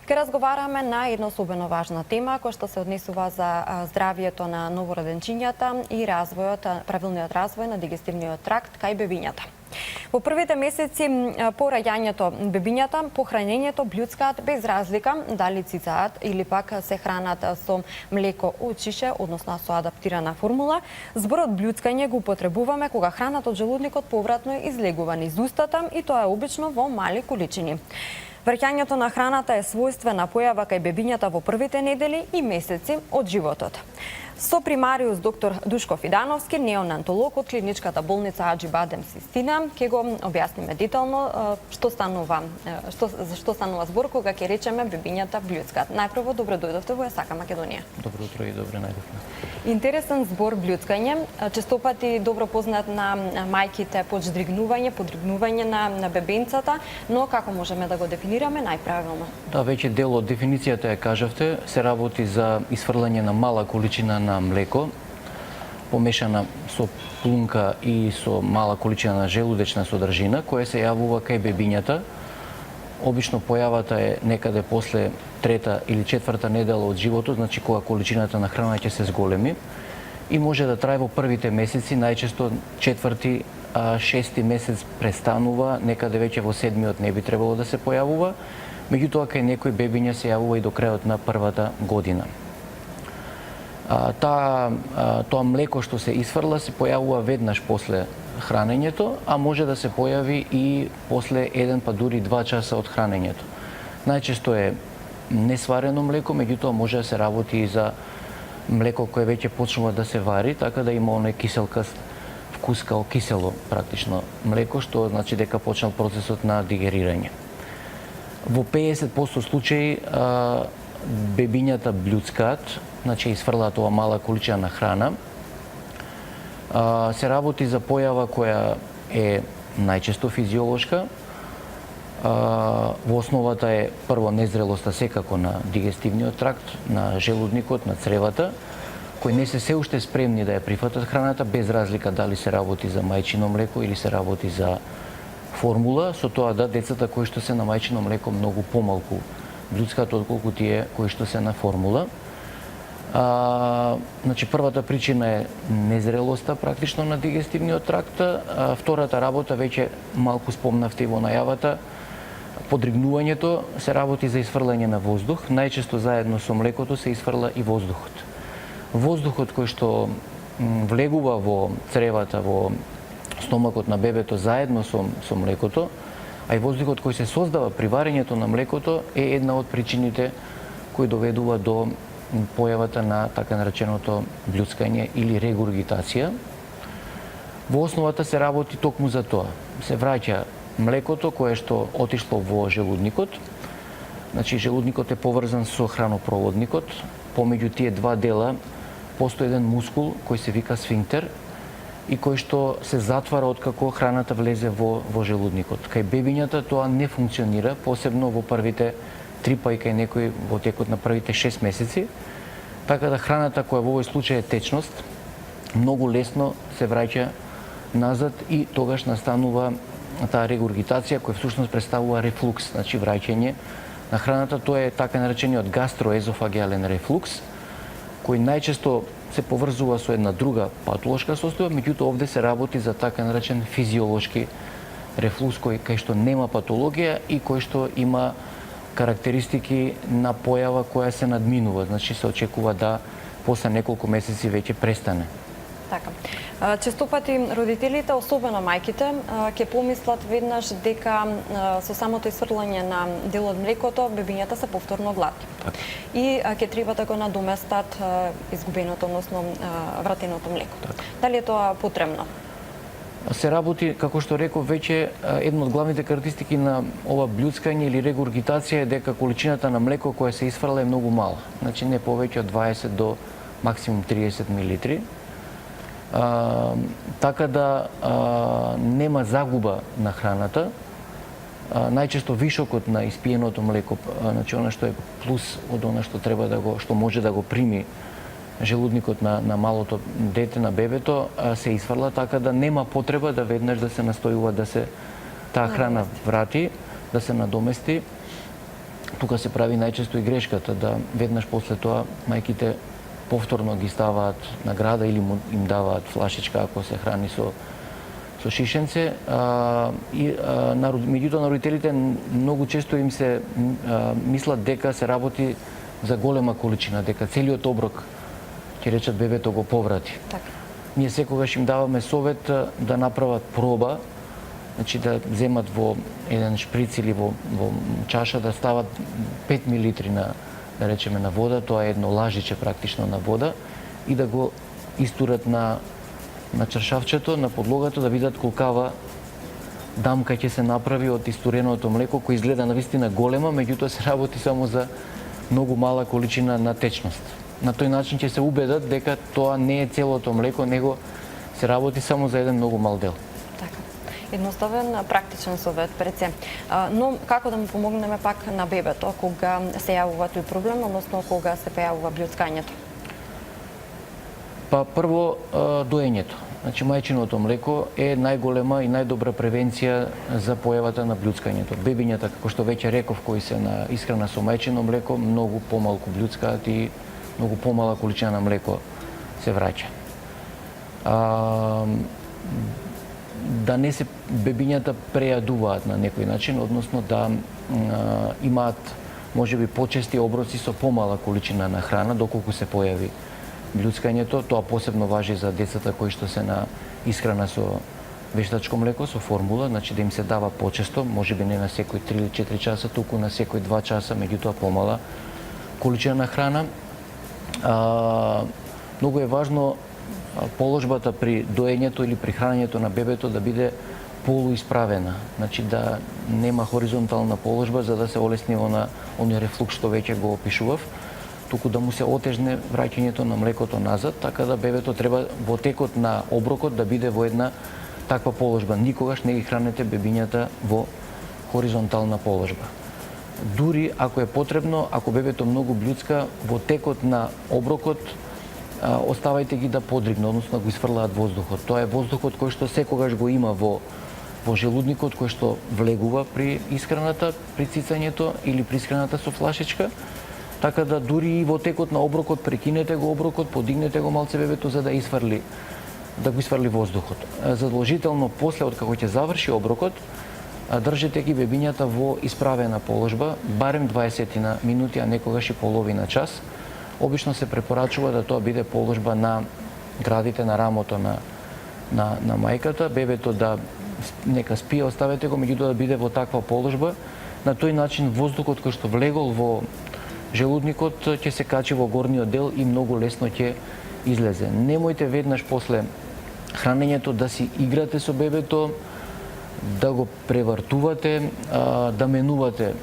Ке разговараме на една особено важна тема која што се однесува за здравието на новороденчињата и правилниот развој на дигестивниот тракт кај бебињата. Во првите месеци по раѓањето бебињата, по хранењето блюцкаат без разлика дали цицаат или пак се хранат со млеко од шише, односно со адаптирана формула. Зборот блюцкање го употребуваме кога храната од желудникот повратно излегува низ устата и тоа е обично во мали количини. Враќањето на храната е својствена појава кај бебињата во првите недели и месеци од животот. Со примариус доктор Душко Фидановски, неонатолог од клиничката болница Аџи Бадем Систина, ќе го објасниме детално што станува збор кога ќе речеме бебињата блюцкаат. Најпрво добро дојдовте во САКА Македонија. Добро утро и добре најдовме. Интересен збор блюцкање, честопати добро познат на мајките подригнување на бебенцата, но како можеме да го дефинираме најправилно? Да, веќе дел од дефиницијата ја кажавте, се работи за исфрлање на мала количина на млеко, помешана со плунка и со мала количина на желудечна содржина, која се јавува кај бебињата. Обично појавата е некаде после трета или четврта недела од животот, значи кога количината на храна ќе се зголеми и може да трае во првите месеци, најчесто четврти, шести месец престанува, некаде веќе во седмиот не би требало да се појавува, меѓутоа кај некои бебиња се јавува и до крајот на првата година. Тоа млеко што се исфрла се појавува веднаш после хранењето, а може да се појави и после 1 па дури 2 часа од хранењето. Најчесто е несварено млеко, меѓутоа може да се работи и за млеко кое веќе почнува да се вари, така да има оној киселкаст вкус као кисело практично млеко, што значи дека почнал процесот на дигерирање. Во 50% случаи бебињата блюцкаат, значи исфрлаат ова мала количина на храна. Се работи за појава која е најчесто физиолошка. Во основата е прво незрелоста секако на дигестивниот тракт, на желудникот, на цревата, кои не се уште спремни да ја прифатат храната, без разлика дали се работи за мајчино млеко или се работи за формула, со тоа да децата кои што се на мајчино млеко многу помалку блюцкаат отколку тие кои што се на формула. Значи првата причина е незрелоста практично на дигестивниот тракт, втората работа веќе малку спомнавте и во најавата, подригнувањето, се работи за исфрлање на воздух, најчесто заедно со млекото се исфрла и воздухот. Воздухот кој што влегува во цревата, во стомакот на бебето заедно со млекото, а и воздухот кој се создава при варењето на млекото е една од причините кои доведува до појавата на така нареченото блюцкање или регургитација. Во основата се работи токму за тоа. Се враќа млекото кое што отишло во желудникот. Значи желудникот е поврзан со хранопроводникот. Помеѓу тие два дела постои еден мускул кој се вика сфинктер и кој што се затвара откако храната влезе во желудникот. Кај бебињата тоа не функционира, посебно во првите 3 па и кај некои во текот на првите 6 месеци, така да храната која во овој случај е течност, многу лесно се враќа назад и тогаш настанува таа регургитација која всушност представува рефлукс, значи враќање на храната. Тоа е така наречениот гастроезофагиален рефлукс, кој најчесто се поврзува со една друга патолошка состојба, меѓутоа овде се работи за така наречен физиолошки рефлукс кај што нема патологија и кој што има карактеристики на појава која се надминува, значи се очекува да после неколку месеци веќе престане. Така. Честопати родителите, особено мајките, ќе помислат веднаш дека со самото исфрлање на дел од млекото бебињата се повторно гладни. Така. И ќе треба да го надоместат изгубеното, односно вратеното млеко. Така. Дали е тоа потребно? Се работи, како што реков, веќе една од главните карактеристики на ова блюцкање или регургитација е дека количината на млеко која се исфрла е многу мала. Значи не повеќе од 20 до максимум 30 милилитри. Така да нема загуба на храната. Најчесто вишокот на испиеното млеко, значи она што е плюс од она што треба што може да го прими желудникот на малото дете, на бебето, се исфрла, така да нема потреба да веднаш да се настојува да се таа храна врати, да се надомести. тука се прави најчесто и грешката да веднаш после тоа мајките повторно ги ставаат на града или им даваат флашичка ако се храни со шишенце. Меѓутоа на родителите многу често им се мислат дека се работи за голема количина, дека целиот оброк, ќе речат, бебето го поврати. Така. Ние секогаш им даваме совет да направат проба, значи да земат во еден шприц или во чаша да стават 5 милитри на, да речеме, на вода, тоа е едно лажиче практично на вода, и да го истурат на чаршавчето, на подлогата, да видат колкава дамка ќе се направи од истуреното млеко, кој изгледа навистина голема, меѓутоа се работи само за многу мала количина на течност. На тој начин ќе се убедат дека тоа не е целото млеко, него се работи само за еден многу мал дел. Така. Едноставен, практичен совет пред се. Но како да му помогнеме пак на бебето кога се јавува тој проблем, односно кога се појавува блјуцкањето? Па прво доењето. Значи мајчиното млеко е најголема и најдобра превенција за појавата на блјуцкањето. Бебињата, како што веќе реков, кои се на исхрана со мајчино млеко, многу помалку блјуцкаат и многу помала количина на млеко се враќа. Да не се бебињата прејадуваат на некој начин, односно да имаат можеби почести оброци со помала количина на храна доколку се појави блјуцкањето. Тоа посебно важи за децата кои што се на исхрана со вештачко млеко, со формула, значи да им се дава почесто, можеби не на секој 3 или 4 часа, туку на секој 2 часа, меѓутоа помала количина на храна. Многу е важно положбата при доењето или при хранењето на бебето да биде полуисправена, значи да нема хоризонтална положба за да се олесни на оној рефлукс што веќе го опишував, туку да му се отежне враќањето на млекото назад, така да бебето треба во текот на оброкот да биде во една таква положба. Никогаш не ги хранете бебињата во хоризонтална положба. Дури ако е потребно, ако бебето многу блјуцка, во текот на оброкот оставајте ги да подригне, односно го изфрлаат воздухот. Тоа е воздухот кој што секогаш го има во желудникот, кој што влегува при исхраната, при цицањето или при исхраната со флашичка. Така да дури и во текот на оброкот прекинете го оброкот, подигнете го малце бебето за да го изфрли воздухот. Задолжително после откако ќе заврши оброкот, држете ги бебињата во исправена положба, барем 20 минути, а некогаш и половина час. Обично се препорачува да тоа биде положба на градите на рамото на мајката, бебето да нека спие, оставете го, меѓутоа да биде во таква положба. На тој начин воздухот кој што влегол во желудникот ќе се качи во горниот дел и многу лесно ќе излезе. Немојте веднаш после хранењето да си играте со бебето, да го превртувате, да менувате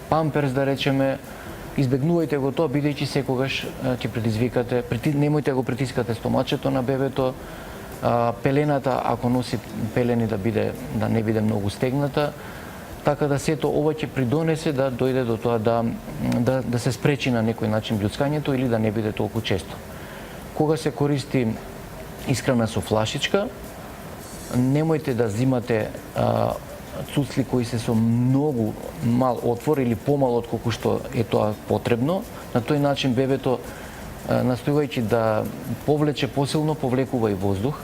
памперс, да речеме. Избегнувајте го тоа, бидејќи секогаш ќе предизвикате, немојте го притискате стомачето на бебето, пелената, ако носи пелени, да не биде многу стегната, така да сето ова ќе придонесе да дојде до тоа да се спречи на некој начин блјуцкањето или да не биде толку често. Кога се користи исхрана со флашичка, немојте да зимате цуцли кои се со многу мал отвор или помал од колку што е тоа потребно. На тој начин бебето, настојувајќи да повлече посилно, повлекува и воздух.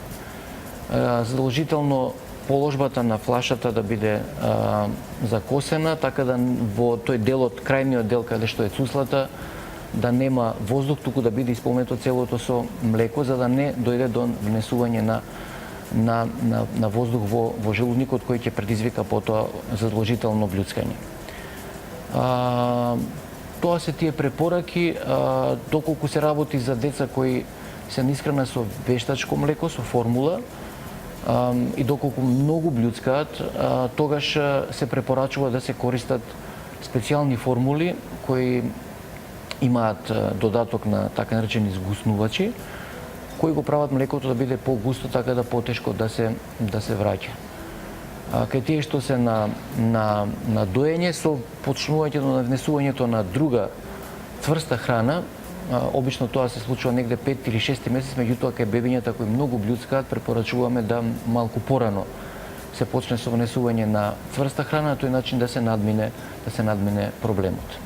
Задолжително положбата на флашата да биде закосена, така да во тој делот, крајниот дел каде што е цуцлата, да нема воздух, туку да биде исполнето целото со млеко, за да не дојде до внесување на воздух во желудникот кој ќе предизвика потоа задолжително блјуцкање. Тоа се тие препораки, доколку се работи за деца кои се исхрана со вештачко млеко, со формула, и доколку многу блјуцкаат, тогаш се препорачува да се користат специјални формули кои имаат додаток на така наречени згуснувачи, кои го прават млекото да биде погусто, така да потешко да се враќа. Кај тие што се на доење, со почнувањето на внесувањето на друга цврста храна, обично тоа се случува негде 5 или 6 месец, меѓутоа кај бебињата кои многу блјуцкаат, препорачуваме да малку порано се почне со внесување на цврста храна, на тој начин да се надмине проблемот.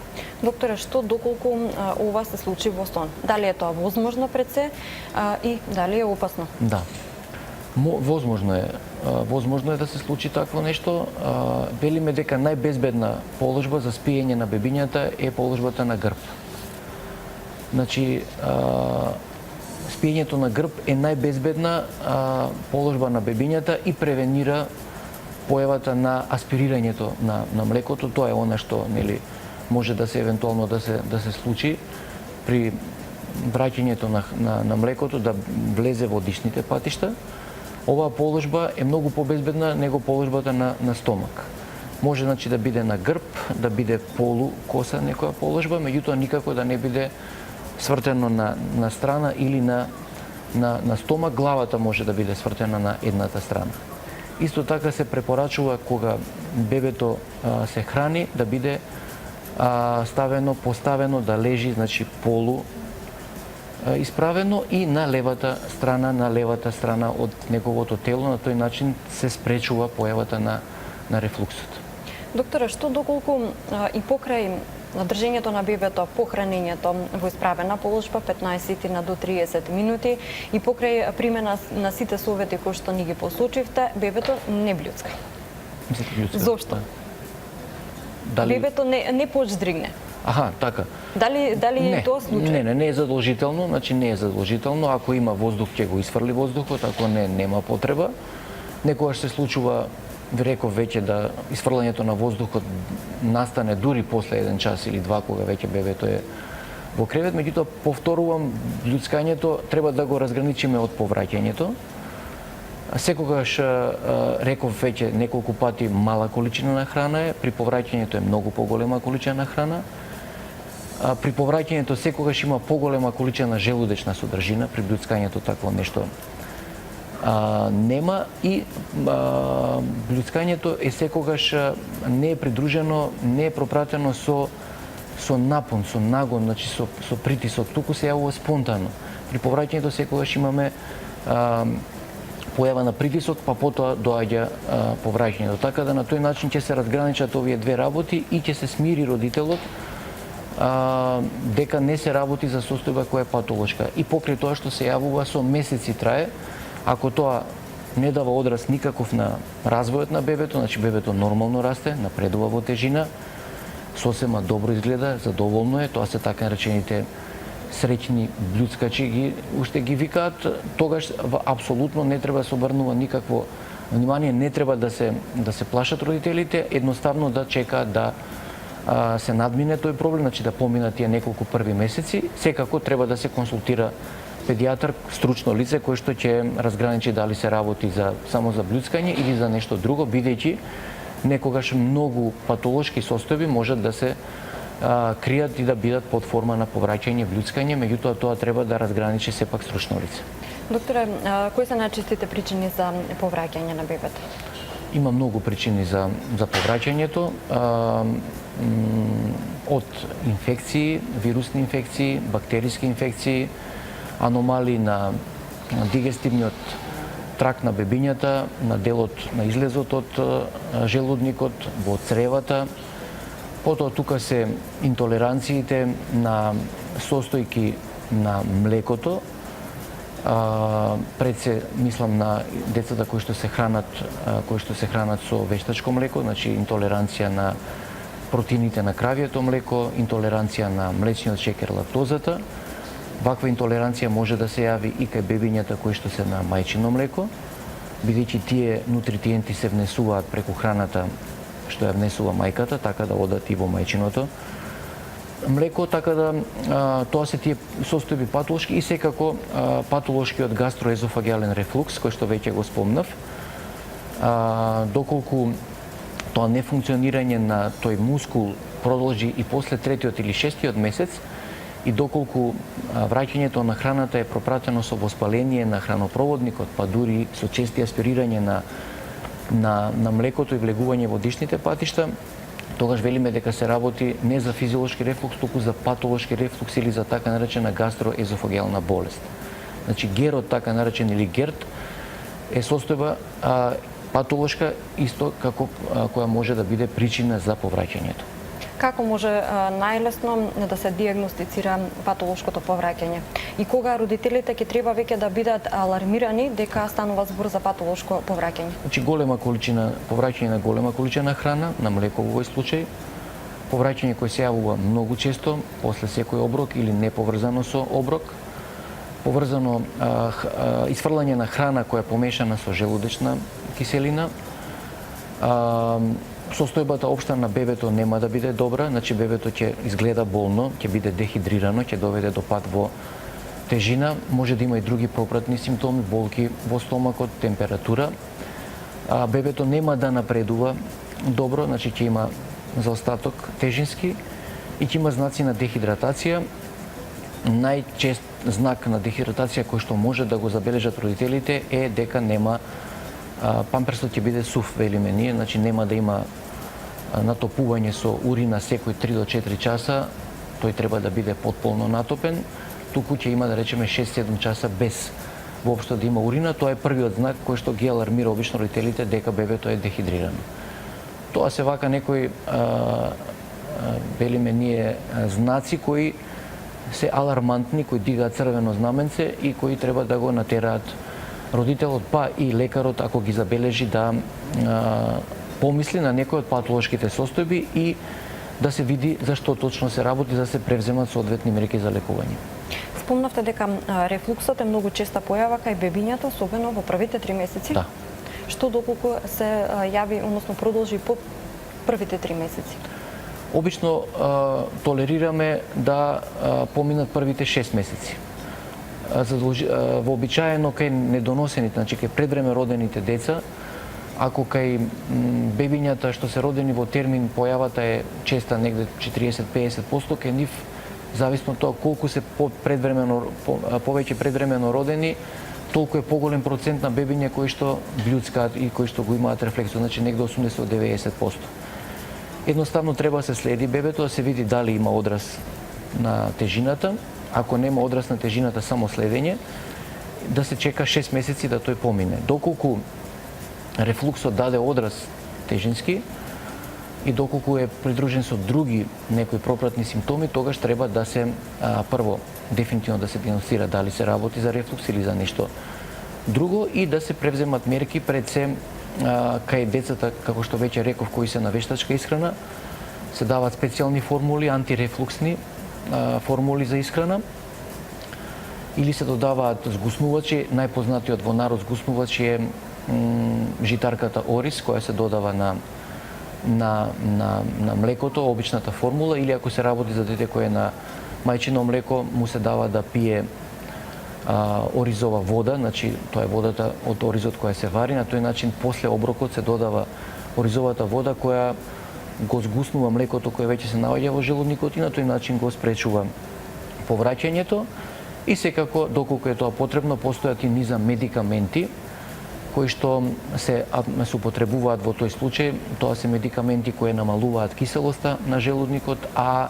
Докторе, што доколку ова се случи во сон? Дали е тоа возможно пред се и дали е опасно? Да. Возможно е да се случи такво нешто. Велиме дека најбезбедна положба за спиење на бебињата е положбата на грб. Значи, спиењето на грб е најбезбедна положба на бебињата и превенира појавата на аспирирањето на млекото. Тоа е она што може да се евентуално да се случи при враќањето на млекото да влезе во дишните патишта. Оваа положба е многу побезбедна него положбата на стомак. Може да биде на грб, да биде полукоса некоја положба, меѓутоа никако да не биде свртено на страна или на стомак. Главата може да биде свртена на едната страна. Исто така се препорачува кога бебето се храни да биде поставено да лежи, значи полу исправено и на левата страна од неговото тело. На тој начин се спречува појавата на рефлуксот. Докторе, што доколку и покрај држењето на бебето по хранењето во исправена положба 15 до 30 минути и покрај примена на сите совети кои што ни ги посочивте, бебето не блюцка? Зошто? Бебето не поздригне. Аха, така. Дали е тоа случај? Не е задолжително, значи не е задолжително. Ако има воздух, ќе го изфрли воздухот, ако нема потреба. Некогаш се случува, ви реков веќе, да изфрлањето на воздухот настане дури после 1 час или 2 кога веќе бебето е во кревет. Меѓутоа, повторувам, блюцкањето треба да го разграничиме од повраќањето. Секогаш реков веќе неколку пати мала количина на храна е, при повраќањето е многу поголема количина на храна. При повраќањето секогаш има поголема количина желудечна содржина, при блюцкањето такво нешто нема и блюцкањето е секогаш не е придружено, не е пропратено со напон, со нагон, значи со притисок, туку се јавува спонтано. При повраќањето секогаш имаме појава на притисок, па потоа доаѓа повраќањето. Така да на тој начин ќе се разграничат овие две работи и ќе се смири родителот дека не се работи за состојба која е патолошка. И покрај тоа што се јавува со месеци трае, ако тоа не дава одраз никаков на развојот на бебето, значи бебето нормално расте, напредува во тежина, сосема добро изгледа, задоволно е, тоа се така наречените среќни блюцкачи уште ги викаат, тогаш апсолутно не треба да се обрнува никакво внимание, не треба да се плашат родителите, едноставно да чекаат да се надмине тој проблем, значи да поминат тие неколку први месеци. Секако треба да се консултира педијатар, стручно лице кој што ќе разграничи дали се работи само за блюцкање или за нешто друго, бидејќи некогаш многу патолошки состојби можат да се кријат и да бидат под форма на повраќање, блюцкање, меѓутоа тоа треба да разграничи сепак стручно лице. Докторе, кои се најчестите причини за повраќање на бебето? Има многу причини за повраќањето. Од инфекции, вирусни инфекции, бактериски инфекции, аномалии на дигестивниот тракт на бебињата, на делот на излезот од желудникот, во цревата. Потоа тука се интолеранциите на состојки на млекото. Пред се мислам на децата кои што се хранат со вештачко млеко, значи интолеранција на протеините на кравието млеко, интолеранција на млечниот шекер, лактозата. Ваква интолеранција може да се јави и кај бебињата кои што се на мајчино млеко, бидејќи тие нутритиенти се внесуваат преку храната што ја внесува мајката, така да одат и во мајчиното млеко, така да тоа се тие состојби патолошки и секако патолошкиот гастроезофагиален рефлукс, кој што веќе го спомнав. Доколку тоа нефункционирање на тој мускул продолжи и после 3-тиот или 6-тиот месец, и доколку враќањето на храната е пропратено со воспаление на хранопроводникот, па дури со чести аспирирање на млекото и влегување во дишните патишта, тогаш велиме дека се работи не за физиолошки рефлукс, туку за патолошки рефлукс или за така наречена гастроезофагиална болест. Значи герот, така наречен, или герт, е состојба патолошка, исто како која може да биде причина за повраќањето. Како може најлесно да се диагностицира патолошкото повраќање? И кога родителите ќе треба веќе да бидат алармирани дека станува збор за патолошко повраќање? Значи голема количина повраќање на голема количина храна, на млеко во овој случај, повраќање кој се јавува многу често после секој оброк или неповрзано со оброк, поврзано исфрлање на храна која е помешана со желудечна киселина. Состојбата општа на бебето нема да биде добра, значи бебето ќе изгледа болно, ќе биде дехидрирано, ќе доведе до пад во тежина, може да има и други пропратни симптоми, болки во стомакот, температура. Бебето нема да напредува добро, значи ќе има заостаток тежински и ќе има знаци на дехидратација. Најчест знак на дехидратација кој што може да го забележат родителите е дека нема памперсот ќе биде сув, велиме ние, значи нема да има натопување со урина секој 3 до 4 часа, тој треба да биде потполно натопен, туку ќе има да речеме 6-7 часа без воопшто да има урина, тоа е првиот знак кој што ги алармира обично родителите дека бебето е дехидрирано. Тоа се вака некои велиме ние знаци кои се алармантни, кои дигаат црвено знаменце и кои треба да го натераат родителот, па и лекарот, ако ги забележи, да помисли на некој од патолошките состојби и да се види за што точно се работи, да се превземат соодветни мерки за лекување. Спомнавте дека рефлуксот е многу честа појава кај бебињата, особено во првите 3 месеци. Да. Што доколку се јави, односно продолжи по првите 3 месеци? Обично толерираме да поминат првите 6 месеци. Вообичаено кај недоносените, значи кај предвреме родените деца, ако кај бебињата што се родени во термин појавата е честа негде 40-50%, кај нив зависно од тоа колку се повеќе предвремено родени, толку е поголем процент на бебиња кои што блјуцкаат и кои што го имаат рефлексија, значи негде 80-90%. Едноставно треба да се следи бебето, да се види дали има одраз на тежината. Ако нема одраз на тежината, само следење, да се чека 6 месеци да тој помине. Доколку рефлуксот даде одраз тежински и доколку е придружен со други некои пропратни симптоми, тогаш треба да се прво дефинитивно да се диагностира дали се работи за рефлукс или за нешто друго и да се превземат мерки пред се кај децата, како што веќе реков, кои се на вештачка исхрана, се дават специјални формули, антирефлуксни формули за исхрана, или се додаваат згуснувачи. Најпознатиот во народ згуснувач е житарката Орис, која се додава на млекото, обичната формула, или ако се работи за дете кое е на мајчино млеко, му се дава да пие оризова вода, значи тоа е водата од оризот која се вари, на тој начин после оброкот се додава оризовата вода која го згуснува млекото кое веќе се наоѓа во желудникот и на тој начин го спречува повраќањето. И секако, доколку е тоа потребно, постојат и низа медикаменти кои што се употребуваат во тој случај. Тоа се медикаменти кои намалуваат киселоста на желудникот, а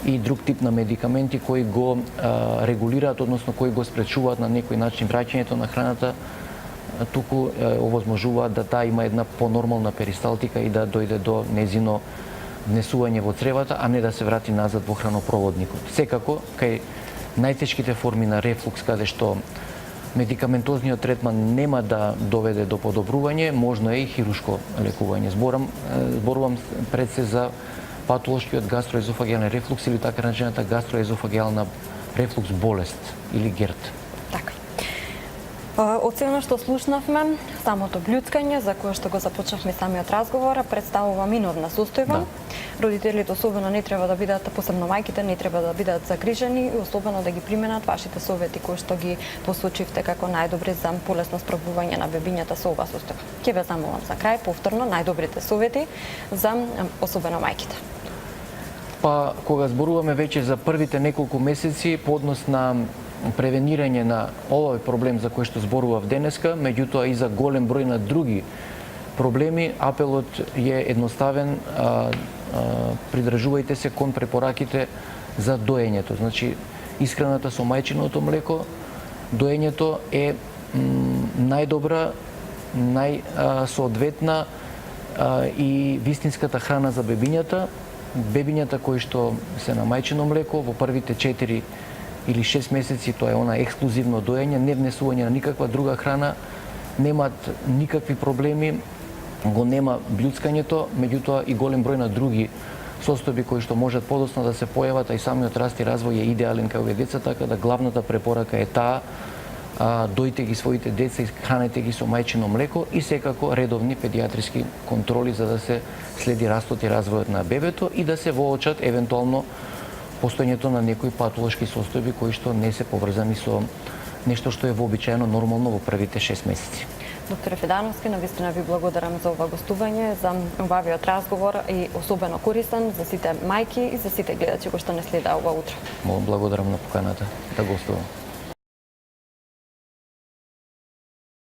и друг тип на медикаменти кои го регулираат, односно кои го спречуваат на некој начин враќањето на храната, туку овозможуваат да таа има една понормална перисталтика и да дојде до незино внесување во цревата, а не да се врати назад во хранопроводникот. Секако, кај најтешките форми на рефлукс, каде што медикаментозниот третман нема да доведе до подобрување, можно е и хирушко лекување. Зборувам пред се за патолошкиот гастроезофагијален рефлукс или така наречената гастроезофагијална рефлукс болест или ГЕРД. Така. Од сено што слушнавме, самото блјуцкање, за кое што го започнавме самиот разговор, представува минорна состојба. Да. Родителите особено не треба да бидат, посебно мајките, не треба да бидат загрижени и особено да ги применат вашите совети кои што ги посочивте како најдобри за полесно спробување на бебињата со оваа состојба. Ќе ве замолам за крај повторно најдобрите совети за особено мајките. Па, кога зборуваме веќе за првите неколку месеци по однос на превенирање на овој проблем за кој што зборував денеска, меѓутоа и за голем број на други проблеми, апелот е едноставен, придржувајте се кон препораките за доењето. Значи, исхраната со мајчиното млеко, доењето е најдобра, најсоодветна и вистинската храна за бебињата. бебињата кои што се на мајчино млеко во првите 4 или 6 месеци, тоа е она ексклузивно доење, не внесување на никаква друга храна, немаат никакви проблеми, го нема блјуцкањето, меѓутоа и голем број на други состојби кои што можат подоцна да се појават, а и самиот раст и развој е идеален кај овие деца, така да главната препорака е таа, дојте ги своите деца и хранете ги со мајчино млеко и секако редовни педијатриски контроли за да се следи растот и развојот на бебето и да се воочат евентуално постоењето на некои патолошки состојби кои што не се поврзани со нешто што е вообичаено нормално во првите 6 месеци. Доктор Федановски, навистина ви благодарам за ова гостување, за убавиот разговор и особено корисен за сите мајки и за сите гледачи кои што не следа ова утро. Благодарам на поканата да гостувам.